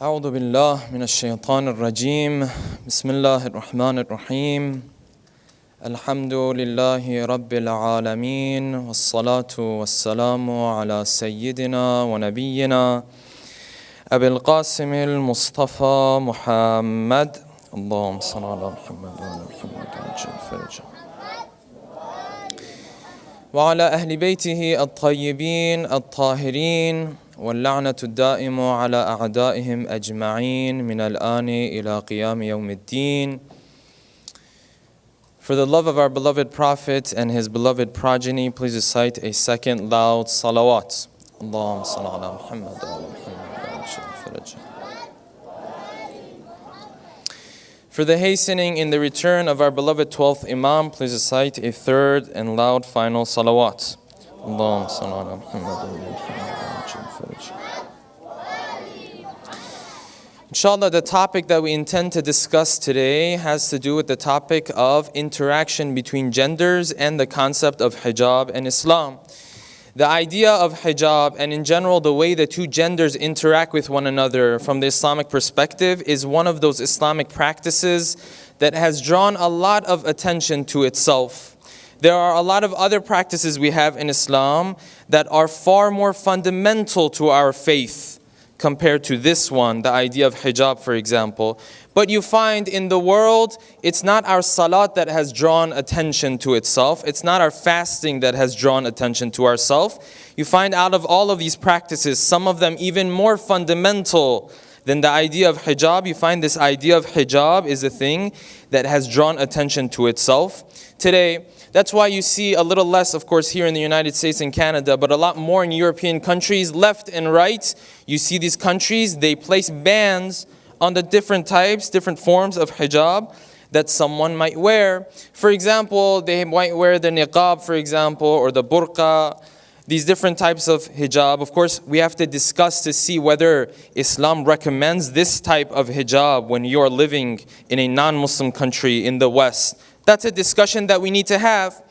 أعوذ بالله من الشيطان الرجيم بسم الله الرحمن الرحيم الحمد لله رب العالمين والصلاة والسلام على سيدنا ونبينا أبي القاسم المصطفى محمد اللهم صل على محمد وعلى محمد وعجل فرجه وعلى أهل بيته الطيبين الطاهرين واللعنة الدائم على أعدائهم أجمعين من الآن إلى قيام يوم الدين. For the love of our beloved Prophet and his beloved progeny, please recite a second loud salawat. Allahumma salli ala Muhammad wa ala Muhammad wa ajil. For the hastening in the return of our beloved 12th Imam, please recite a third and loud final salawat. Allahumma salli ala Muhammad wa ala Muhammad. Inshallah, the topic that we intend to discuss today has to do with the topic of interaction between genders and the concept of hijab and Islam. The idea of hijab and in general the way the two genders interact with one another from the Islamic perspective is one of those Islamic practices that has drawn a lot of attention to itself. There are a lot of other practices we have in Islam that are far more fundamental to our faith compared to this one, the idea of hijab, for example. But you find in the world, it's not our salat that has drawn attention to itself. It's not our fasting that has drawn attention to ourselves. You find out of all of these practices, some of them even more fundamental than the idea of hijab. You find this idea of hijab is a thing that has drawn attention to itself. Today, that's why you see a little less, of course, here in the United States and Canada, but a lot more in European countries, left and right. You see these countries, they place bans on the different types, different forms of hijab that someone might wear. For example, they might wear the niqab, for example, or the burqa, these different types of hijab. Of course, we have to discuss to see whether Islam recommends this type of hijab when you're living in a non-Muslim country in the West. That's a discussion that we need to have.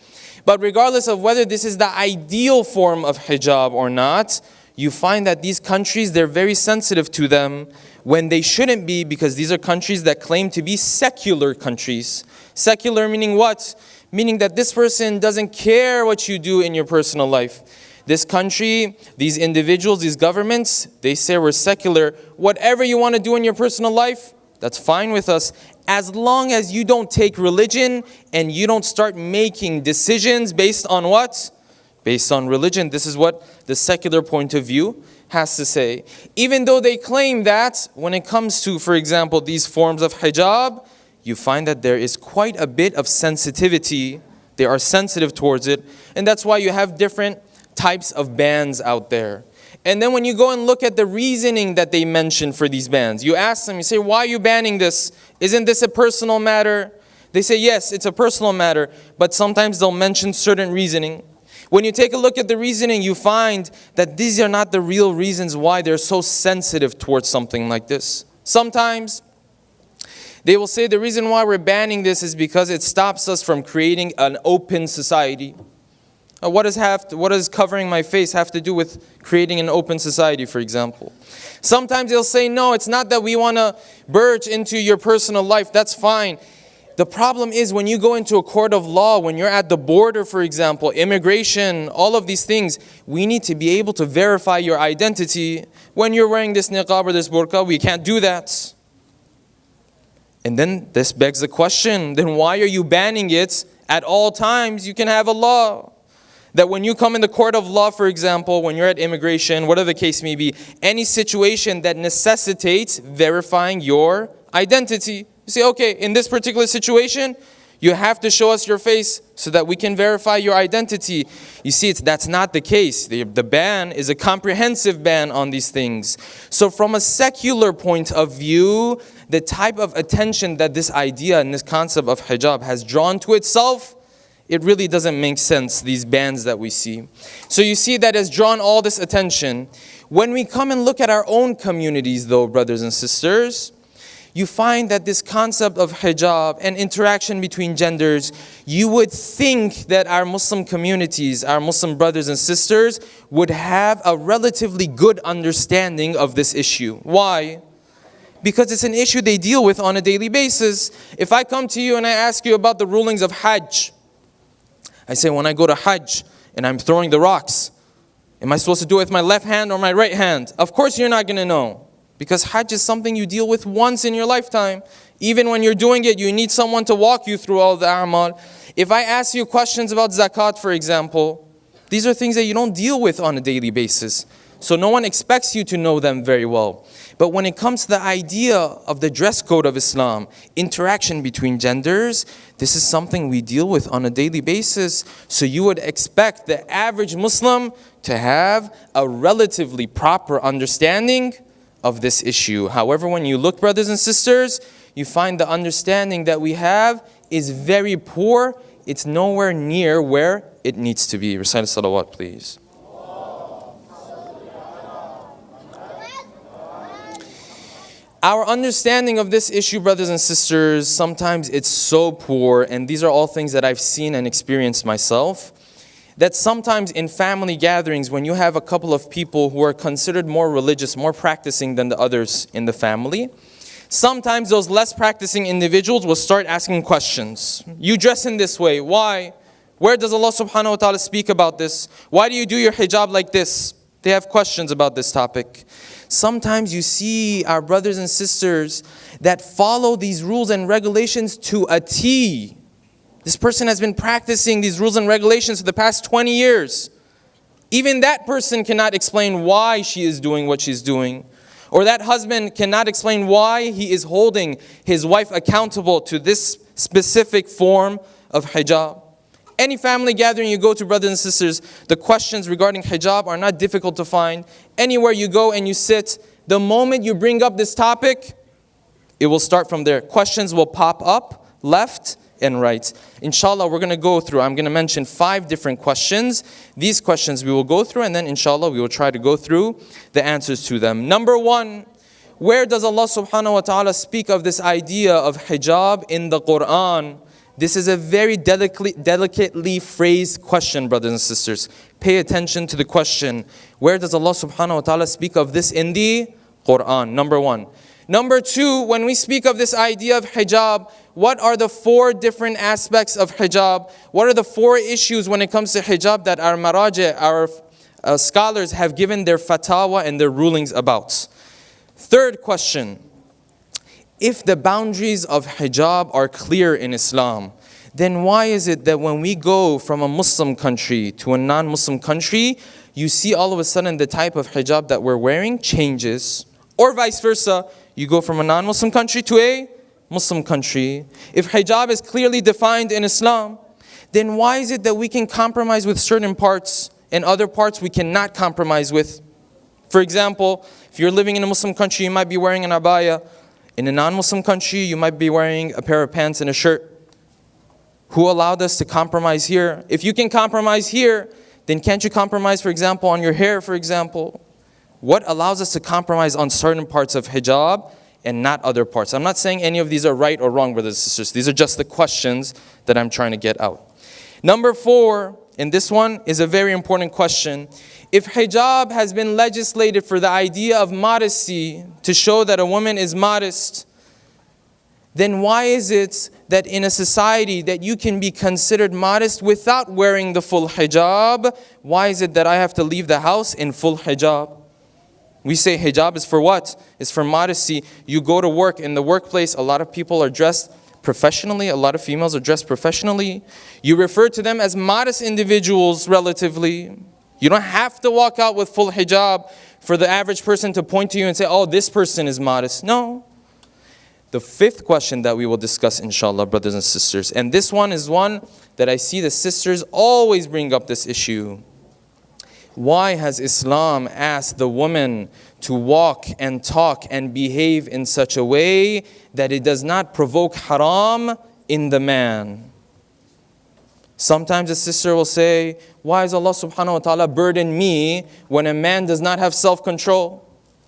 But regardless of whether this is the ideal form of hijab or not, you find that these countries, they're very sensitive to them when they shouldn't be, because these are countries that claim to be secular countries. Secular meaning what? Meaning that this person doesn't care what you do in your personal life. This country, these individuals, these governments, they say we're secular. Whatever you want to do in your personal life, that's fine with us, as long as you don't take religion and you don't start making decisions based on what? Based on religion. This is what the secular point of view has to say. Even though they claim that when it comes to, for example, these forms of hijab, you find that there is quite a bit of sensitivity. They are sensitive towards it. And that's why you have different types of bans out there. And then when you go and look at the reasoning that they mention for these bans, you ask them, you say, why are you banning this? Isn't this a personal matter? They say, yes, it's a personal matter, but sometimes they'll mention certain reasoning. When you take a look at the reasoning, you find that these are not the real reasons why they're so sensitive towards something like this. Sometimes they will say the reason why we're banning this is because it stops us from creating an open society. What does covering my face have to do with creating an open society, for example? Sometimes they'll say, no, it's not that we want to burst into your personal life. That's fine. The problem is when you go into a court of law, when you're at the border, for example, immigration, all of these things, we need to be able to verify your identity. When you're wearing this niqab or this burqa, we can't do that. And then this begs the question, then why are you banning it at all times? You can have a law that when you come in the court of law, for example, when you're at immigration, whatever the case may be, any situation that necessitates verifying your identity. You say, okay, in this particular situation, you have to show us your face so that we can verify your identity. You see, that's not the case. The ban is a comprehensive ban on these things. So from a secular point of view, the type of attention that this idea and this concept of hijab has drawn to itself, it really doesn't make sense, these bans that we see. So you see that has drawn all this attention. When we come and look at our own communities though, brothers and sisters, you find that this concept of hijab and interaction between genders, you would think that our Muslim communities, our Muslim brothers and sisters would have a relatively good understanding of this issue. Why? Because it's an issue they deal with on a daily basis. If I come to you and I ask you about the rulings of Hajj, I say when I go to Hajj and I'm throwing the rocks, am I supposed to do it with my left hand or my right hand? Of course you're not going to know. Because Hajj is something you deal with once in your lifetime. Even when you're doing it, you need someone to walk you through all the a'mal. If I ask you questions about zakat, for example, these are things that you don't deal with on a daily basis. So no one expects you to know them very well. But when it comes to the idea of the dress code of Islam, interaction between genders, this is something we deal with on a daily basis. So you would expect the average Muslim to have a relatively proper understanding of this issue. However, when you look, brothers and sisters, you find the understanding that we have is very poor. It's nowhere near where it needs to be. Recite salawat, please. Our understanding of this issue, brothers and sisters, sometimes it's so poor, and these are all things that I've seen and experienced myself, that sometimes in family gatherings, when you have a couple of people who are considered more religious, more practicing than the others in the family, sometimes those less practicing individuals will start asking questions. You dress in this way, why? Where does Allah subhanahu wa ta'ala speak about this? Why do you do your hijab like this? They have questions about this topic. Sometimes you see our brothers and sisters that follow these rules and regulations to a T. This person has been practicing these rules and regulations for the past 20 years. Even that person cannot explain why she is doing what she's doing. Or that husband cannot explain why he is holding his wife accountable to this specific form of hijab. Any family gathering you go to, brothers and sisters, the questions regarding hijab are not difficult to find. Anywhere you go and you sit, the moment you bring up this topic, it will start from there. Questions will pop up, left and right. Inshallah, we're going to go through, I'm going to mention 5 different questions. These questions we will go through, and then inshallah we will try to go through the answers to them. Number 1, where does Allah subhanahu wa ta'ala speak of this idea of hijab in the Quran? This is a very delicately phrased question, brothers and sisters. Pay attention to the question. Where does Allah subhanahu wa ta'ala speak of this in the Quran? Number 1. Number 2, when we speak of this idea of hijab, what are the 4 different aspects of hijab? What are the 4 issues when it comes to hijab that our maraji, our scholars have given their fatwa and their rulings about? Third question. If the boundaries of hijab are clear in Islam, then why is it that when we go from a Muslim country to a non-Muslim country, you see all of a sudden the type of hijab that we're wearing changes? Or vice versa, you go from a non-Muslim country to a Muslim country. If hijab is clearly defined in Islam, then why is it that we can compromise with certain parts and other parts we cannot compromise with? For example, if you're living in a Muslim country, you might be wearing an abaya. In a non-Muslim country, you might be wearing a pair of pants and a shirt. Who allowed us to compromise here? If you can compromise here, then can't you compromise, for example, on your hair, for example? What allows us to compromise on certain parts of hijab and not other parts? I'm not saying any of these are right or wrong, brothers and sisters. These are just the questions that I'm trying to get out. Number 4, and this one is a very important question. If hijab has been legislated for the idea of modesty, to show that a woman is modest, then why is it that in a society that you can be considered modest without wearing the full hijab, why is it that I have to leave the house in full hijab? We say hijab is for what? It's for modesty. You go to work, in the workplace, a lot of people are dressed professionally, a lot of females are dressed professionally. You refer to them as modest individuals relatively. You don't have to walk out with full hijab for the average person to point to you and say, oh, this person is modest. No. The 5th question that we will discuss, inshallah, brothers and sisters, and this one is one that I see the sisters always bring up this issue. Why has Islam asked the woman to walk and talk and behave in such a way that it does not provoke haram in the man? Sometimes a sister will say, why is Allah subhanahu wa ta'ala burden me when a man does not have self-control?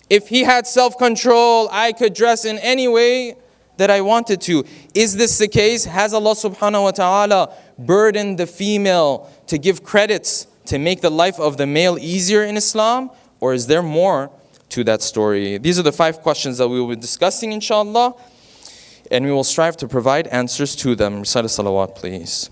If he had self-control, I could dress in any way that I wanted to. Is this the case? Has Allah subhanahu wa ta'ala burdened the female to give credits to make the life of the male easier in Islam? Or is there more to that story. These are the 5 questions that we will be discussing, inshallah, and we will strive to provide answers to them. Recite a salawat, please.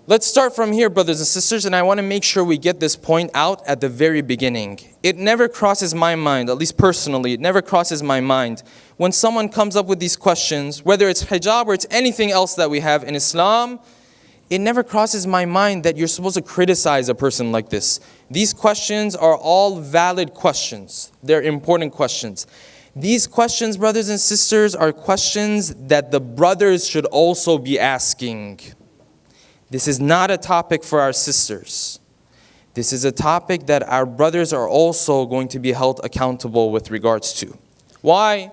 Let's start from here, brothers and sisters, and I want to make sure we get this point out at the very beginning. It never crosses my mind, at least personally, it never crosses my mind when someone comes up with these questions, whether it's hijab or it's anything else that we have in Islam, it never crosses my mind that you're supposed to criticize a person like this. These questions are all valid questions. They're important questions. These questions, brothers and sisters, are questions that the brothers should also be asking. This is not a topic for our sisters. This is a topic that our brothers are also going to be held accountable with regards to. Why?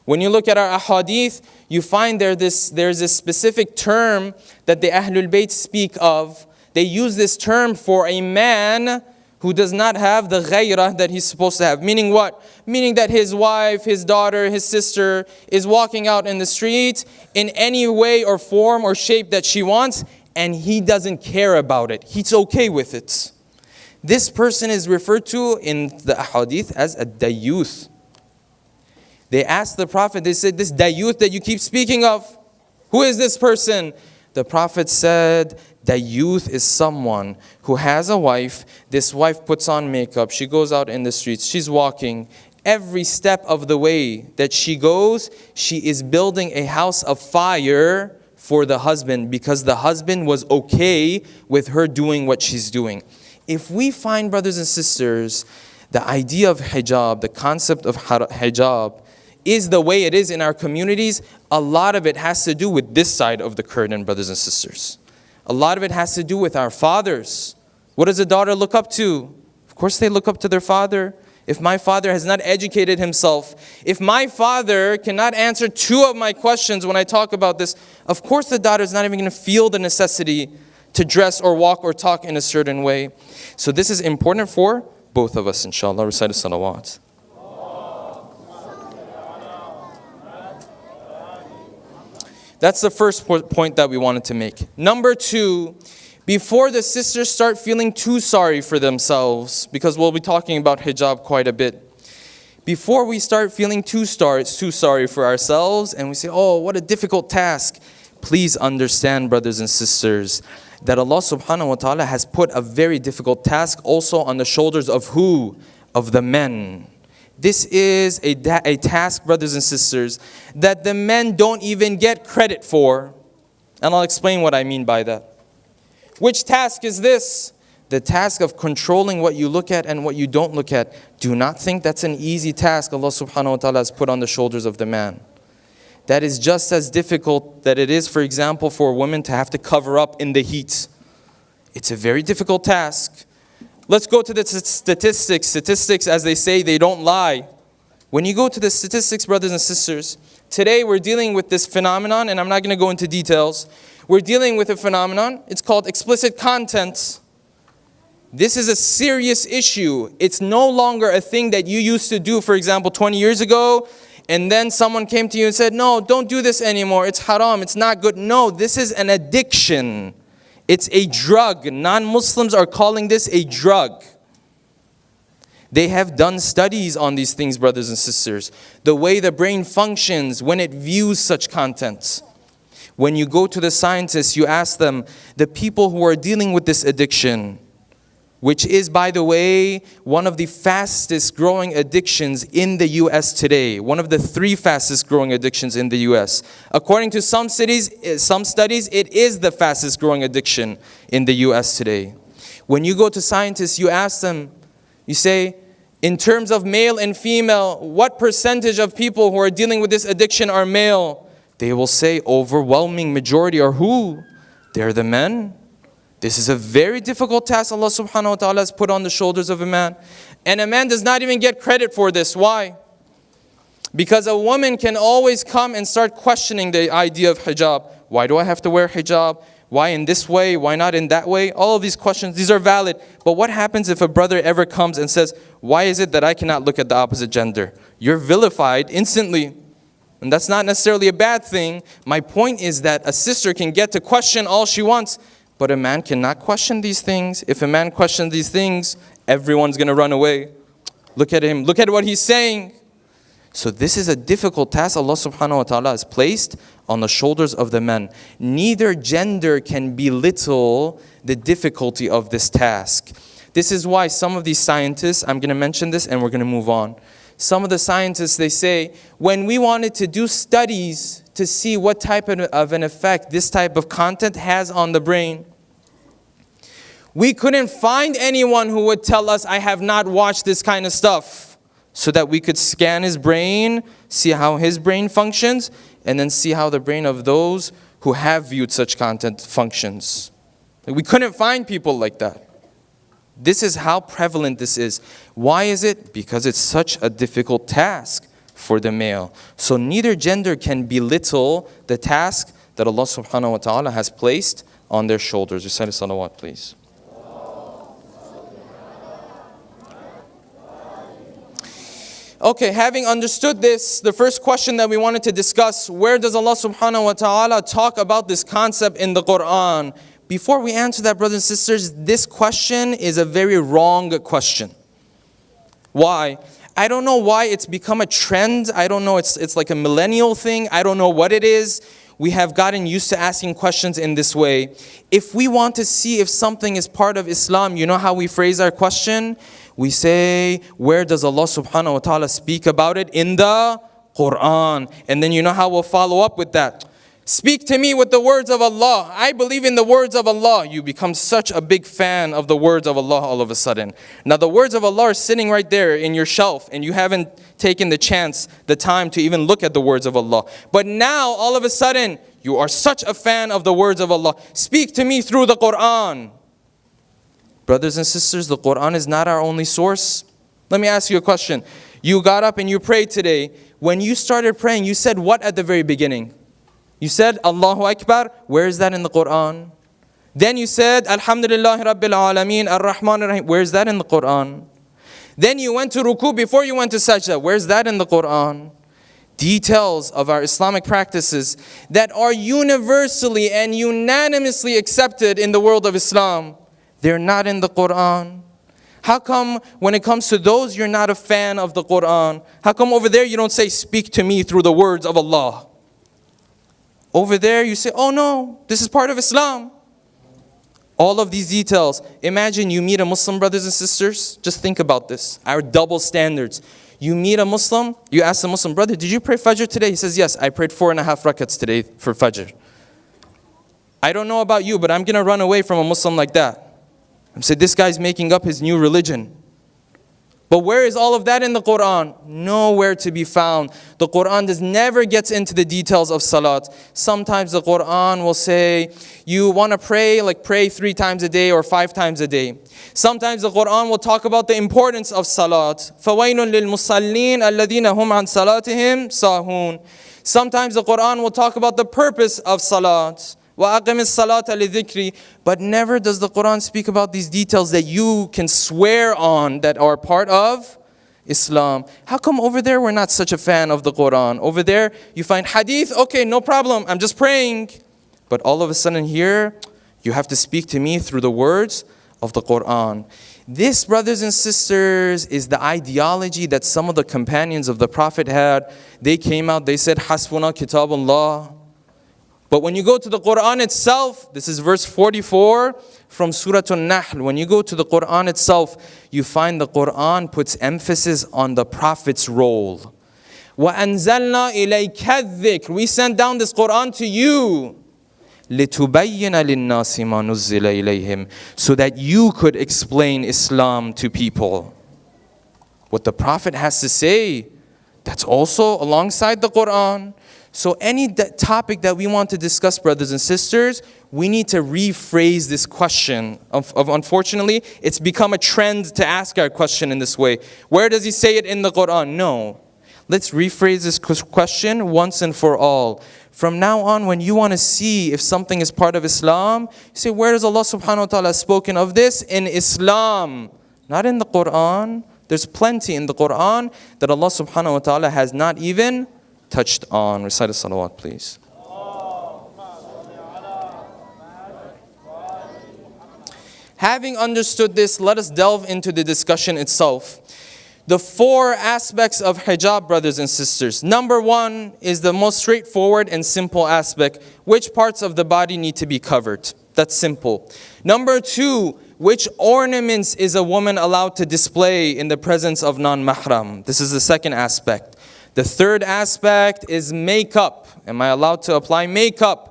When you look at our ahadith, you find there's this specific term that the Ahlul Bayt speak of. They use this term for a man who does not have the ghayrah that he's supposed to have. Meaning what? Meaning that his wife, his daughter, his sister is walking out in the street in any way or form or shape that she wants, and he doesn't care about it. He's okay with it. This person is referred to in the ahadith as a dayyuth. They asked the Prophet, they said, this dayyuth that you keep speaking of, who is this person? The Prophet said, dayyuth is someone who has a wife. This wife puts on makeup. She goes out in the streets. She's walking. Every step of the way that she goes, she is building a house of fire for the husband because the husband was okay with her doing what she's doing. If we find, brothers and sisters, the idea of hijab, the concept of hijab, is the way it is in our communities, a lot of it has to do with this side of the curtain, brothers and sisters. A lot of it has to do with our fathers. What does a daughter look up to? Of course they look up to their father. If my father has not educated himself, if my father cannot answer 2 of my questions when I talk about this, of course the daughter is not even going to feel the necessity to dress or walk or talk in a certain way. So this is important for both of us, inshallah. Recite a salawat. That's the first point that we wanted to make. Number 2, before the sisters start feeling too sorry for themselves, because we'll be talking about hijab quite a bit, before we start feeling too sorry for ourselves and we say, oh, what a difficult task, please understand, brothers and sisters, that Allah subhanahu wa ta'ala has put a very difficult task also on the shoulders of who? Of the men. This is a task, brothers and sisters, that the men don't even get credit for. And I'll explain what I mean by that. Which task is this? The task of controlling what you look at and what you don't look at. Do not think that's an easy task Allah subhanahu wa ta'ala has put on the shoulders of the man. That is just as difficult that it is, for example, for a woman to have to cover up in the heat. It's a very difficult task. Let's go to the statistics. Statistics, as they say, they don't lie. When you go to the statistics, brothers and sisters, today we're dealing with this phenomenon, and I'm not going to go into details. We're dealing with a phenomenon. It's called explicit content. This is a serious issue. It's no longer a thing that you used to do, for example, 20 years ago, and then someone came to you and said, no, don't do this anymore. It's haram. It's not good. No, this is an addiction. It's a drug. Non-Muslims are calling this a drug. They have done studies on these things, brothers and sisters. The way the brain functions when it views such content. When you go to the scientists, you ask them, the people who are dealing with this addiction, which is, by the way, one of the fastest growing addictions in the U.S. today. One of the 3 fastest growing addictions in the U.S. According to some studies, it is the fastest growing addiction in the U.S. today. When you go to scientists, you ask them, you say, in terms of male and female, what percentage of people who are dealing with this addiction are male? They will say overwhelming majority are who? They're the men. This is a very difficult task Allah subhanahu wa ta'ala has put on the shoulders of a man. And a man does not even get credit for this. Why? Because a woman can always come and start questioning the idea of hijab. Why do I have to wear hijab? Why in this way? Why not in that way? All of these questions, these are valid. But what happens if a brother ever comes and says, why is it that I cannot look at the opposite gender? You're vilified instantly. And that's not necessarily a bad thing. My point is that a sister can get to question all she wants. But a man cannot question these things. If a man questions these things, everyone's going to run away. Look at him. Look at what he's saying. So this is a difficult task Allah subhanahu wa ta'ala has placed on the shoulders of the men. Neither gender can belittle the difficulty of this task. This is why some of these scientists, I'm going to mention this and we're going to move on. Some of the scientists, they say, when we wanted to do studies to see what type of an effect this type of content has on the brain, we couldn't find anyone who would tell us, I have not watched this kind of stuff. So that we could scan his brain, see how his brain functions, and then see how the brain of those who have viewed such content functions. We couldn't find people like that. This is how prevalent this is. Why is it? Because it's such a difficult task for the male. So neither gender can belittle the task that Allah subhanahu wa ta'ala has placed on their shoulders. Recite a salawat, please. Okay, having understood this, the first question that we wanted to discuss, where does Allah subhanahu wa ta'ala talk about this concept in the Quran? Before we answer that, brothers and sisters, this question is a very wrong question. Why? I don't know why it's become a trend. I don't know, it's like a millennial thing. I don't know what it is. We have gotten used to asking questions in this way. If we want to see if something is part of Islam, you know how we phrase our question? We say, where does Allah subhanahu wa ta'ala speak about it? In the Quran. And then you know how we'll follow up with that. Speak to me with the words of Allah. I believe in the words of Allah. You become such a big fan of the words of Allah all of a sudden. Now the words of Allah are sitting right there in your shelf and you haven't taken the chance, the time to even look at the words of Allah. But now all of a sudden, you are such a fan of the words of Allah. Speak to me through the Quran. Brothers and sisters, the Quran is not our only source. Let me ask you a question. You got up and you prayed today. When you started praying, you said what at the very beginning? You said Allahu Akbar. Where is that in the Quran? Then you said Alhamdulillah Rabbil Alameen Ar-Rahman Ar-Rahim. Where is that in the Quran? Then you went to ruku before you went to sajda. Where is that in the Quran? Details of our Islamic practices that are universally and unanimously accepted in the world of Islam. They're not in the Quran. How come when it comes to those, you're not a fan of the Quran? How come over there you don't say, speak to me through the words of Allah? Over there you say, oh no, this is part of Islam. All of these details. Imagine you meet a Muslim, brothers and sisters. Just think about this. Our double standards. You meet a Muslim, you ask the Muslim, brother, did you pray Fajr today? He says, yes, I prayed 4.5 rakats today for Fajr. I don't know about you, but I'm going to run away from a Muslim like that. I'm saying this guy's making up his new religion. But where is all of that in the Quran? Nowhere to be found. The Quran never gets into the details of salat. Sometimes the Quran will say, you want to pray, like pray 3 times a day or 5 times a day. Sometimes the Quran will talk about the importance of salat. فَوَيْنٌ لِلْمُصَلِّينَ الَّذِينَ هُمْ عَنْ صَلَاتِهِمْ سَاهُونَ. Sometimes the Quran will talk about the purpose of salat. وَأَقِمِ الصَّلَاةَ لِذِكْرِ. But never does the Quran speak about these details that you can swear on that are part of Islam. How come over there we're not such a fan of the Quran? Over there you find hadith, okay, no problem, I'm just praying. But all of a sudden here, you have to speak to me through the words of the Quran. This, brothers and sisters, is the ideology that some of the companions of the Prophet had. They came out, they said, Hasbuna kitabullah. But when you go to the Quran itself, this is verse 44 from Surah An-Nahl. When you go to the Quran itself, you find the Quran puts emphasis on the Prophet's role. وَأَنزَلْنَا إِلَيْكَ الذِّكْرِ. We sent down this Quran to you. لِتُبَيِّنَ لِلنَّاسِ مَا نُزِّلَ إِلَيْهِمْ. So that you could explain Islam to people. What the Prophet has to say, that's also alongside the Quran. So any topic that we want to discuss, brothers and sisters, we need to rephrase this question. Unfortunately, it's become a trend to ask our question in this way. Where does he say it in the Quran? No. Let's rephrase this question once and for all. From now on, when you want to see if something is part of Islam, you say, where does Allah subhanahu wa ta'ala spoken of this? In Islam, not in the Quran. There's plenty in the Quran that Allah subhanahu wa ta'ala has not even touched on. Recite a salawat, please. Having understood this, let us delve into the discussion itself. The 4 aspects of hijab, brothers and sisters. Number 1 is the most straightforward and simple aspect. Which parts of the body need to be covered? That's simple. Number 2, which ornaments is a woman allowed to display in the presence of non-mahram? This is the second aspect. The third aspect is makeup. Am I allowed to apply makeup?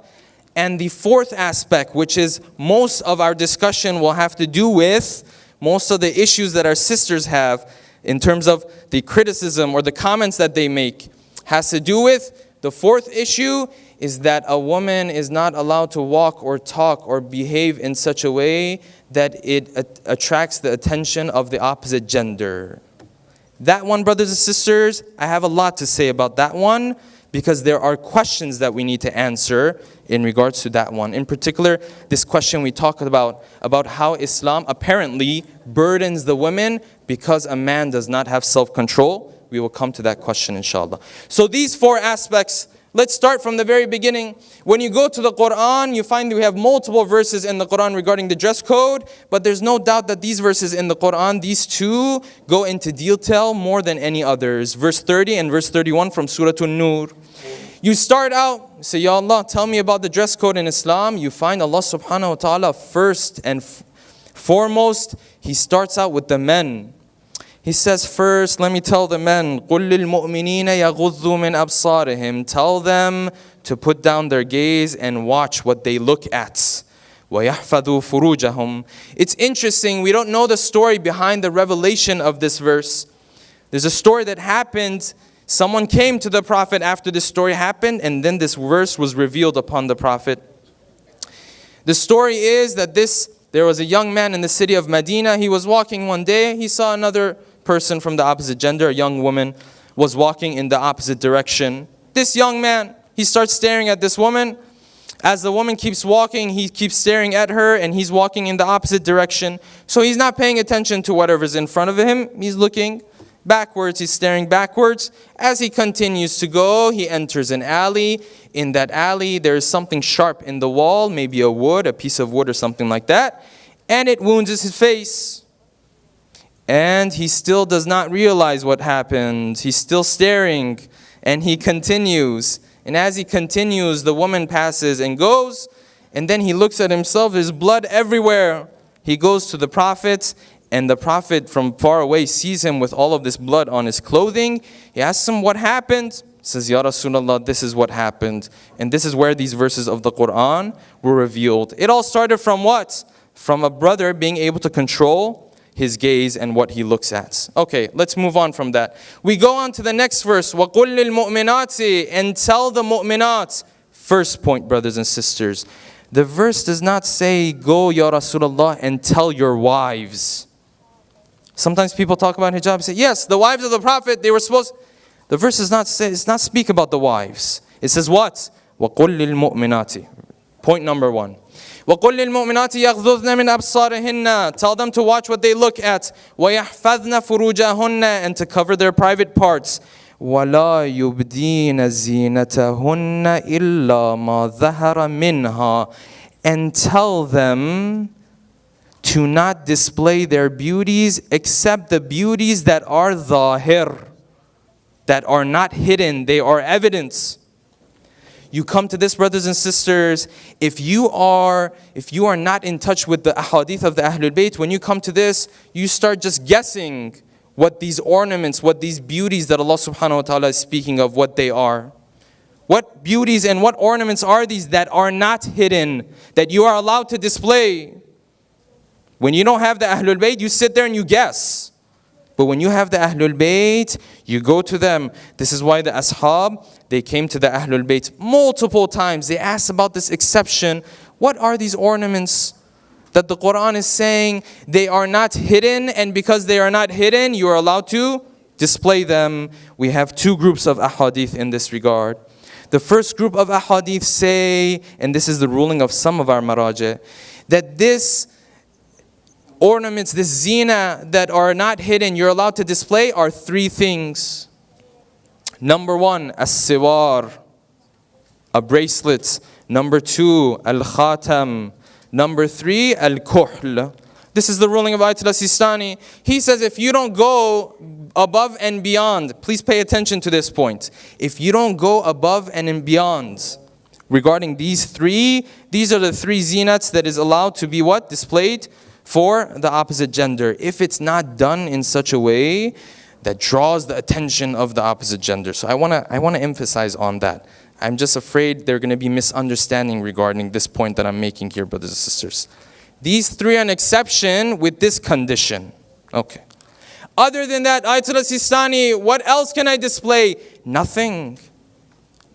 And the fourth aspect, which is most of our discussion will have to do with most of the issues that our sisters have in terms of the criticism or the comments that they make, has to do with the fourth issue is that a woman is not allowed to walk or talk or behave in such a way that it attracts the attention of the opposite gender. That one, brothers and sisters, I have a lot to say about that one because there are questions that we need to answer in regards to that one. In particular, this question we talked about how Islam apparently burdens the women because a man does not have self-control. We will come to that question, inshallah. So these 4 aspects, let's start from the very beginning. When you go to the Quran, you find that we have multiple verses in the Quran regarding the dress code, but there's no doubt that these verses in the Quran, these 2, go into detail more than any others. Verse 30 and verse 31 from Surah An-Nur. You start out, say, Ya Allah, tell me about the dress code in Islam. You find Allah subhanahu wa ta'ala first and foremost, He starts out with the men. He says first, let me tell the men, قُلْ لِلْمُؤْمِنِينَ يَغُضُّوا مِنْ أَبْصَارِهِمْ. Tell them to put down their gaze and watch what they look at. وَيَحْفَظُوا فُرُوجَهُمْ. It's interesting, we don't know the story behind the revelation of this verse. There's a story that happened. Someone came to the Prophet after this story happened, and then this verse was revealed upon the Prophet. The story is that there was a young man in the city of Medina. He was walking one day. He saw another person from the opposite gender, a young woman, was walking in the opposite direction. This young man, he starts staring at this woman. As the woman keeps walking, he keeps staring at her, and he's walking in the opposite direction. So he's not paying attention to whatever's in front of him. He's looking backwards. He's staring backwards. As he continues to go, he enters an alley. In that alley, there is something sharp in the wall, maybe a piece of wood or something like that, and it wounds his face. And he still does not realize what happened. He's still staring, and he continues. And as he continues, the woman passes and goes, and then he looks at himself, there's blood everywhere. He goes to the Prophet, and the Prophet from far away sees him with all of this blood on his clothing. He asks him, what happened? He says, Ya Rasulullah, this is what happened. And this is where these verses of the Quran were revealed. It all started from what? From a brother being able to control his gaze and what he looks at. Okay, let's move on from that. We go on to the next verse. وَقُلْ لِلْمُؤْمِنَاتِ. And tell the mu'minat. First point, brothers and sisters. The verse does not say, go, Ya Rasulullah, and tell your wives. Sometimes people talk about hijab and say, yes, the wives of the Prophet, they were supposed... The verse does not speak about the wives. It says what? وَقُلْ لِلْمُؤْمِنَاتِ. Point number 1. وَقُلْ لِلْمُؤْمِنَاتِ يَغْضُضْنَ مِنْ أَبْصَارِهِنَّ. Tell them to watch what they look at. وَيَحْفَظْنَ فُرُوجَهُنَّ. And to cover their private parts. وَلَا يُبْدِينَ زِينَتَهُنَّ إِلَّا مَا ظَهَرَ مِنْهَا. And tell them to not display their beauties except the beauties that are zahir, that are not hidden, they are evidence. You come to this, brothers and sisters, if you are not in touch with the ahadith of the Ahlul Bayt, when you come to this, you start just guessing what these ornaments, what these beauties that Allah subhanahu wa ta'ala is speaking of, what they are. What beauties and what ornaments are these that are not hidden, that you are allowed to display? When you don't have the Ahlul Bayt, you sit there and you guess. But when you have the Ahlul Bayt, you go to them. This is why the Ashab, they came to the Ahlul Bayt multiple times. They asked about this exception. What are these ornaments that the Quran is saying they are not hidden, and because they are not hidden, you are allowed to display them? We have 2 groups of ahadith in this regard. The first group of ahadith say, and this is the ruling of some of our maraja, that this ornaments, this zina that are not hidden, you're allowed to display are 3 things. Number 1, as-siwar, a bracelet. Number 2, al-khatam. Number 3, al-kuhl, This is the ruling of Ayatollah Sistani. He says if you don't go above and beyond, please pay attention to this point. If you don't go above and beyond regarding these three, these are the three zinats that is allowed to be what? Displayed for the opposite gender. If it's not done in such a way that draws the attention of the opposite gender. So I want to emphasize on that. I'm just afraid there are going to be misunderstanding regarding this point that I'm making here, brothers and sisters. These three are an exception with this condition. Okay. Other than that, Ayatollah Sistani, what else can I display? Nothing.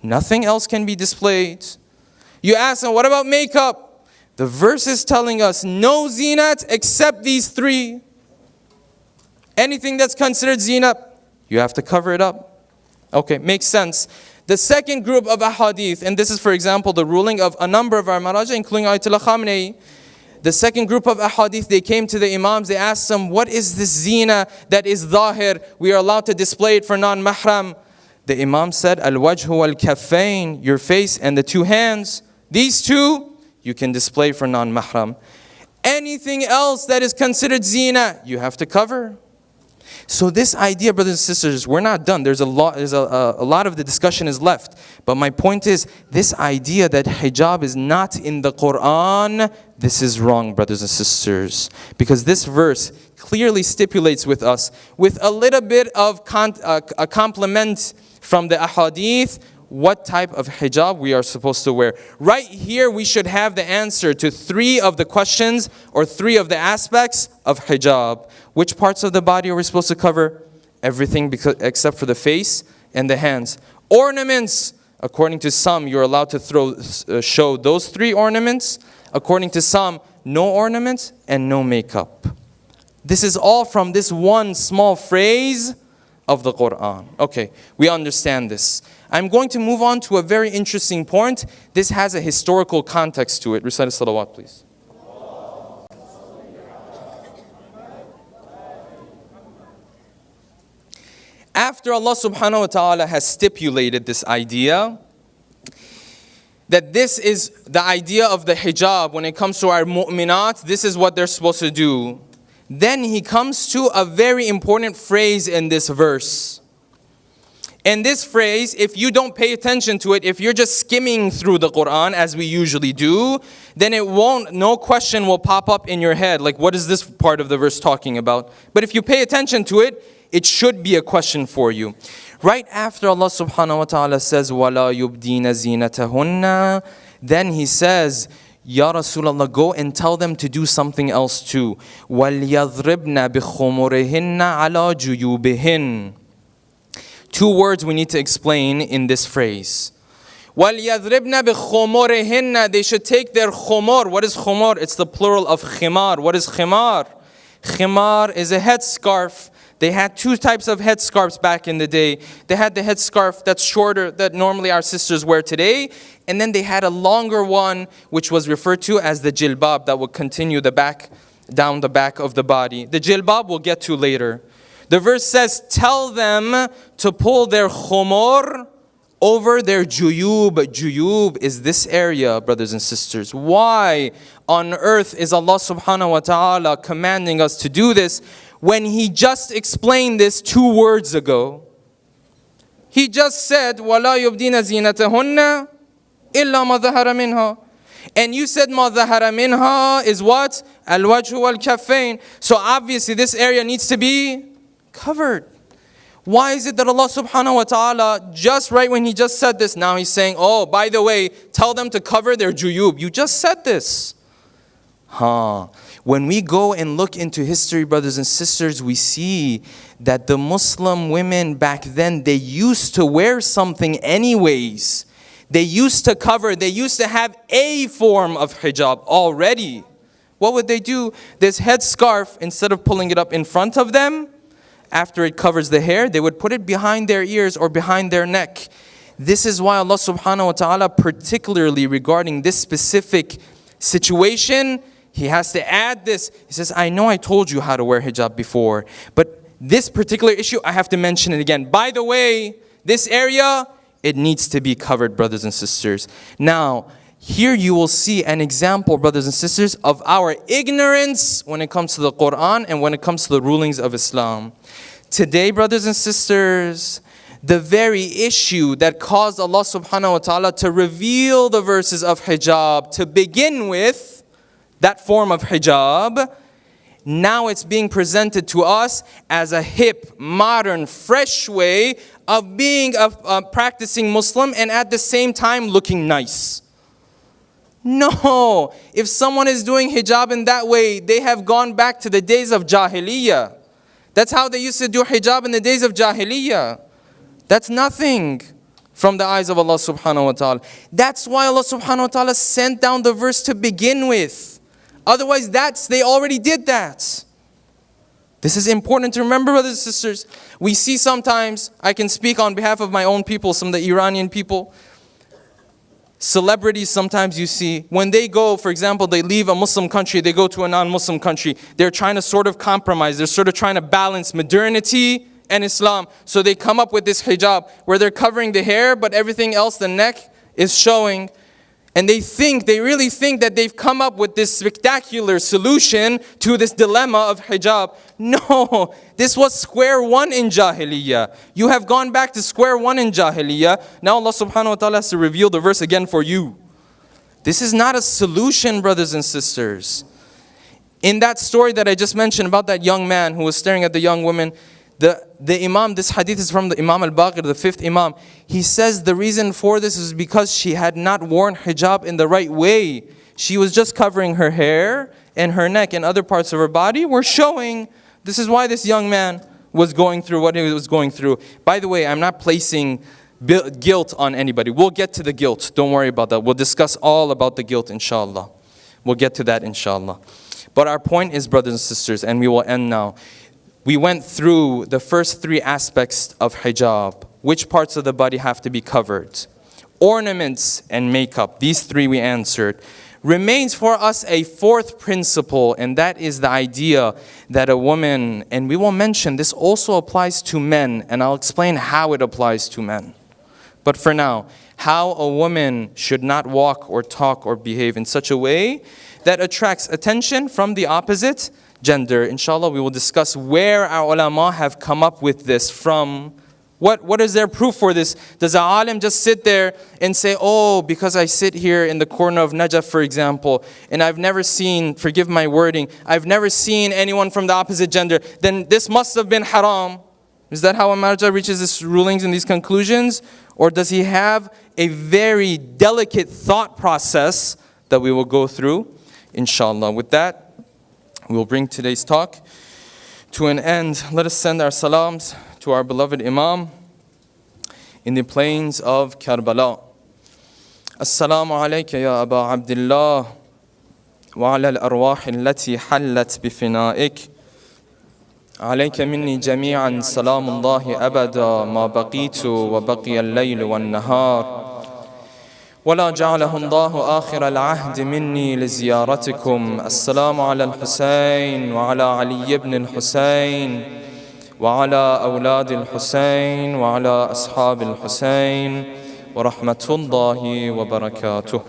Nothing else can be displayed. You ask them, what about makeup? The verse is telling us no zinat except these three. Anything that's considered zinat, you have to cover it up. Okay, makes sense. The second group of ahadith, and this is for example the ruling of a number of our maraja, including Ayatollah Khamenei. The second group of ahadith, they came to the imams, they asked them, what is this zina that is zahir? We are allowed to display it for non-mahram. The imam said, al-wajhu wal-kaffayn, your face and the two hands. These two, you can display for non-mahram. Anything else that is considered zina, you have to cover. So this idea, brothers and sisters, we're not done. There's a lot of the discussion is left. But my point is, this idea that hijab is not in the Quran, this is wrong, brothers and sisters. Because this verse clearly stipulates with us, with a little bit of a complement from the ahadith, what type of hijab we are supposed to wear. Right here, we should have the answer to three of the questions or three of the aspects of hijab. Which parts of the body are we supposed to cover? Everything except for the face and the hands. Ornaments, according to some, you're allowed to show those three ornaments. According to some, no ornaments and no makeup. This is all from this one small phrase of the Quran. Okay, we understand this. I'm going to move on to a very interesting point. This has a historical context to it. Recite as-salawat, please. After Allah subhanahu wa ta'ala has stipulated this idea, that this is the idea of the hijab when it comes to our mu'minat, this is what they're supposed to do. Then he comes to a very important phrase in this verse. And this phrase, if you don't pay attention to it, if you're just skimming through the Quran as we usually do, then no question will pop up in your head. Like, what is this part of the verse talking about? But if you pay attention to it, it should be a question for you. Right after Allah subhanahu wa ta'ala says, وَلَا يُبْدِينَ زِينَتَهُنَّ, then he says, Ya Rasulullah, go and tell them to do something else too. وَلْيَضْرِبْنَ بِخُمُرِهِنَّ عَلَى جُيُوبِهِنَّ. Two words we need to explain in this phrase. وَلْيَضْرِبْنَ بِخُمُرِهِنَّ. They should take their khumur. What is khumur? It's the plural of khimar. What is khimar? Khimar is a headscarf. They had two types of headscarves back in the day. They had the headscarf that's shorter, that normally our sisters wear today. And then they had a longer one, which was referred to as the jilbab, that would continue down the back of the body. The jilbab we'll get to later. The verse says, tell them to pull their khumur over their juyub. Juyub is this area, brothers and sisters. Why on earth is Allah subhanahu wa ta'ala commanding us to do this when He just explained this 2 words ago? He just said, وَلَا يُبْدِينَ زِينَتَهُنَّ إِلَّا مَا ظَهَرَ مِنْهَا. And you said مَا ظَهَرَ مِنْهَا is what? الْوَجْهُ وَالْكَفَّيْنِ. So obviously this area needs to be covered. Why is it that Allah subhanahu wa ta'ala, just right when He just said this, now He's saying, oh, by the way, tell them to cover their juyub. You just said this. When we go and look into history, brothers and sisters, we see that the Muslim women back then, they used to wear something anyways. They used to cover, they used to have a form of hijab already. What would they do? This headscarf, instead of pulling it up in front of them, after it covers the hair, they would put it behind their ears or behind their neck. This is why Allah subhanahu wa ta'ala, particularly regarding this specific situation, He has to add this. He says, I know I told you how to wear hijab before, but this particular issue, I have to mention it again. By the way, this area, it needs to be covered, brothers and sisters. Now, Here you will see an example, brothers and sisters, of our ignorance when it comes to the Quran and when it comes to the rulings of Islam. Today, brothers and sisters, the very issue that caused Allah subhanahu wa ta'ala to reveal the verses of hijab to begin with, that form of hijab, now it's being presented to us as a hip, modern, fresh way of being a practicing Muslim and at the same time looking nice. No, if someone is doing hijab in that way, they have gone back to the days of Jahiliyyah. That's how they used to do hijab in the days of Jahiliyyah. That's nothing from the eyes of Allah subhanahu wa ta'ala. That's why Allah subhanahu wa ta'ala sent down the verse to begin with. Otherwise, they already did that. This is important to remember, brothers and sisters. We see sometimes, I can speak on behalf of my own people, some of the Iranian people, celebrities sometimes you see, when they go, for example, they leave a Muslim country, they go to a non-Muslim country, they're trying to sort of compromise, they're sort of trying to balance modernity and Islam. So they come up with this hijab where they're covering the hair, but everything else, the neck, is showing. And they really think that they've come up with this spectacular solution to this dilemma of hijab. No, this was square one in Jahiliyyah. You have gone back to square one in Jahiliyyah. Now Allah subhanahu wa ta'ala has to reveal the verse again for you. This is not a solution, brothers and sisters. In that story that I just mentioned about that young man who was staring at the young woman, the Imam, this hadith is from the Imam al-Baqir, the fifth Imam. He says the reason for this is because she had not worn hijab in the right way. She was just covering her hair and her neck, and other parts of her body were showing. This is why this young man was going through what he was going through. By the way, I'm not placing guilt on anybody. We'll get to the guilt. Don't worry about that. We'll discuss all about the guilt, inshallah. We'll get to that, inshallah. But our point is, brothers and sisters, and we will end now. We went through the first three aspects of hijab. Which parts of the body have to be covered? Ornaments and makeup. These three we answered. Remains for us a fourth principle, and that is the idea that a woman, and we will mention this also applies to men, and I'll explain how it applies to men. But for now, how a woman should not walk or talk or behave in such a way that attracts attention from the opposite gender. Inshallah, we will discuss where our ulama have come up with this from. What is their proof for this? Does a alim just sit there and say, oh, because I sit here in the corner of Najaf, for example, and I've never seen, forgive my wording, I've never seen anyone from the opposite gender, then this must have been haram. Is that how a marja reaches these rulings and these conclusions? Or does he have a very delicate thought process that we will go through? Inshallah. With that, we will bring today's talk to an end. Let us send our salams to our beloved Imam in the plains of Karbala. Assalamu alayka ya Aba Abdullah wa ala al-arwah allati hallat bifina'ik. عليك مني جميعا سلام الله أبدا ما بقيت وبقي الليل والنهار ولا جعله الله آخر العهد مني لزيارتكم. السلام على الحسين وعلى علي بن الحسين وعلى أولاد الحسين وعلى أصحاب الحسين ورحمة الله وبركاته.